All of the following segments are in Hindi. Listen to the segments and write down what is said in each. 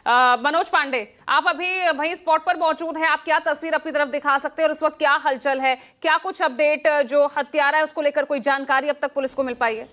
मनोज पांडे, आप अभी वहीं स्पॉट पर मौजूद हैं, आप क्या तस्वीर अपनी तरफ दिखा सकते हैं और इस वक्त क्या हलचल है, क्या कुछ अपडेट जो हत्यारा है उसको लेकर कोई जानकारी अब तक पुलिस को मिल पाई है?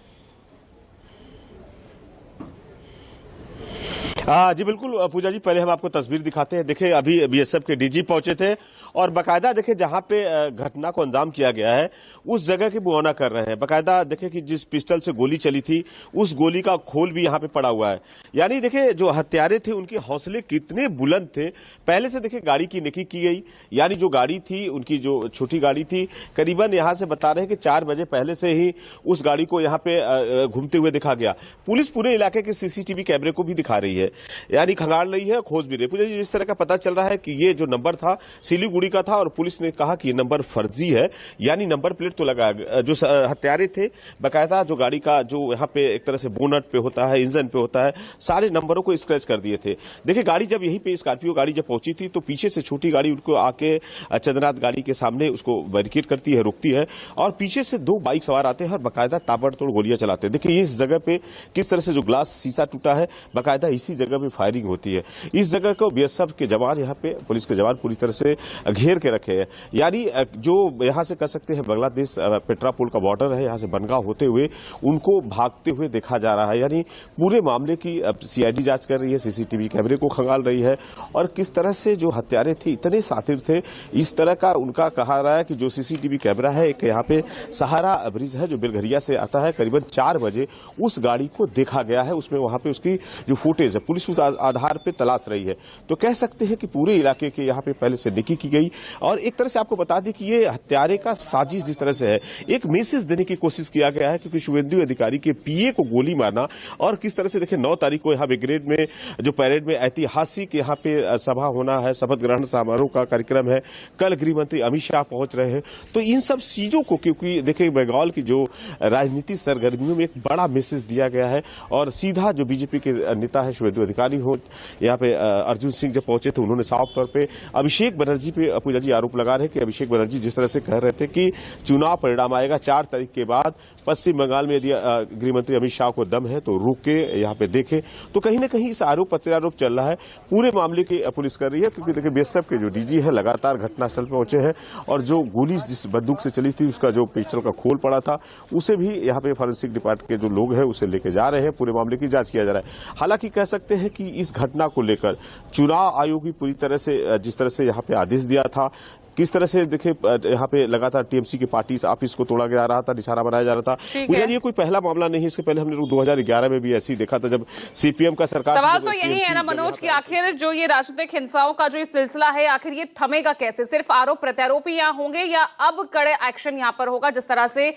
जी बिल्कुल पूजा जी, पहले हम आपको तस्वीर दिखाते हैं। देखिए अभी बीएसएफ के डीजी पहुंचे थे और बकायदा देखिए जहां पे घटना को अंजाम किया गया है उस जगह की मुआयना कर रहे हैं। बकायदा देखिए कि जिस पिस्टल से गोली चली थी उस गोली का खोल भी यहां पे पड़ा हुआ है। यानी देखिए जो हत्यारे थे उनके हौसले कितने बुलंद थे। पहले से देखिए गाड़ी की निकी की गई, यानी जो गाड़ी थी उनकी जो छोटी गाड़ी थी करीबन यहां से बता रहे हैं कि 4 बजे पहले से ही उस गाड़ी को यहां पे घूमते हुए दिखा गया। पुलिस पूरे इलाके के सीसीटीवी कैमरे को भी दिखा रही है, यानी खंगाल रही है, खोज भी रही है। पूजा जी, जिस तरह का पता चल रहा है कि ये जो नंबर था सिलीगुड़ी का था और पुलिस ने कहा कि ये नंबर फर्जी है, यानी नंबर प्लेट तो लगा। जो हत्यारे थे बकायदा जो गाड़ी का जो यहाँ पे एक तरह से बोनट पे होता है, इंजन पे होता है, सारे नंबरों को स्क्रैच कर दिए थे। देखिए गाड़ी जब यहीं पे स्कॉर्पियो गाड़ी जब पहुंची थी तो पीछे से छोटी गाड़ी उनको आके चंद्रनाथ गाड़ी के सामने उसको बैरिकेड करती है, रुकती है और पीछे से 2 बाइक सवार आते हैं और बकायदा ताबड़तोड़ गोलियां चलाते हैं। देखिए इस जगह पे किस तरह से जो ग्लास शीशा टूटा है, बकायदा इसी जगह पे फायरिंग होती है। इस जगह को बीएसएफ के जवान यहाँ पे पुलिस के जवान पूरी तरह से घेर के रखे हैं। यानी जो यहाँ से कह सकते हैं बांग्लादेश पेट्रापोल का बॉर्डर है, यहाँ से बनगांव होते हुए उनको भागते हुए देखा जा रहा है। यानी पूरे मामले की सीआईडी जांच कर रही है, सीसीटीवी कैमरे को खंगाल रही है और किस तरह से जो हत्यारे थे इतने सातिर थे। इस तरह का उनका कहा रहा है कि जो सीसीटीवी कैमरा है एक यहाँ पे सहारा ब्रिज है जो बेलघरिया से आता है, करीबन 4 बजे उस गाड़ी को देखा गया है। उसमें वहां पे उसकी जो फुटेज है पुलिस उस आधार पे तलाश रही है। तो कह सकते हैं कि पूरे इलाके के यहाँ पे पहले से निकी की गई और एक तरह से आपको बता दें कि ये हत्यारे का साजिश जिस तरह से है, एक मैसेज देने की कोशिश किया गया है क्योंकि शुभेंदु अधिकारी के पीए को गोली मारना और किस तरह से देखिए 9 तारीख को यहाँ ब्रिगेड में जो परेड में ऐतिहासिक यहाँ पे सभा होना है, शपथ ग्रहण समारोह का कार्यक्रम है, कल गृह मंत्री अमित शाह पहुंच रहे हैं। तो इन सब चीजों को क्योंकि देखिए बंगाल की जो राजनीतिक सरगर्मियों में एक बड़ा मैसेज दिया गया है और सीधा जो बीजेपी के नेता है शुभेंदु अधिकारी हो, यहाँ पे अर्जुन सिंह जब पहुंचे तो उन्होंने साफ तौर पे अभिषेक बनर्जी पे पूजा जी आरोप लगा रहे हैं कि अभिषेक बनर्जी जिस तरह से कह रहे थे कि चुनाव परिणाम आएगा 4 तारीख के बाद पश्चिम बंगाल में, यदि गृह मंत्री अमित शाह को दम है तो रुक के यहाँ पे देखे, तो कहीं ना कहीं इस आरोप प्रत्यारोप चल रहा है। पूरे मामले की पुलिस कर रही है क्योंकि देखिए बीएसएफ के जो डीजी है लगातार घटनास्थल पर पहुंचे हैं और जो गोली जिस बंदूक से चली थी उसका जो पिस्टल का खोल पड़ा था उसे भी यहाँ पे फॉरेंसिक डिपार्टमेंट के जो लोग हैं उसे लेके जा रहे हैं। पूरे मामले की जांच किया जा रहा है। हालांकि कह सकते हैं कि इस घटना को लेकर चुनाव आयोग भी पूरी तरह से जिस तरह से यहाँ पे आदेश दिया था, किस तरह से देखिए यहाँ पे लगातार टीएमसी की पार्टी ऑफिस को तोड़ा जा रहा था, निशाना बनाया जा रहा था। ये कोई पहला मामला नहीं है, इसके पहले हमने 2011 में भी ऐसी देखा था जब सीपीएम का सरकार। सवाल तो यही है ना मनोज कि आखिर जो ये राजनीतिक हिंसाओं का जो ये सिलसिला है आखिर ये थमेगा कैसे? सिर्फ आरोप प्रत्यारोप ही यहाँ होंगे या अब कड़े एक्शन यहाँ पर होगा? जिस तरह से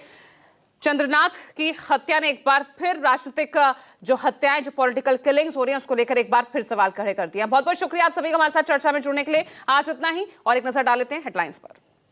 चंद्रनाथ की हत्या ने एक बार फिर राजनीतिक जो हत्याएं, जो पॉलिटिकल किलिंग्स हो रही हैं उसको लेकर एक बार फिर सवाल खड़े कर दिया। बहुत बहुत शुक्रिया आप सभी का हमारे साथ चर्चा में जुड़ने के लिए। आज इतना ही और एक नजर डाल लेते हैं हेडलाइंस पर।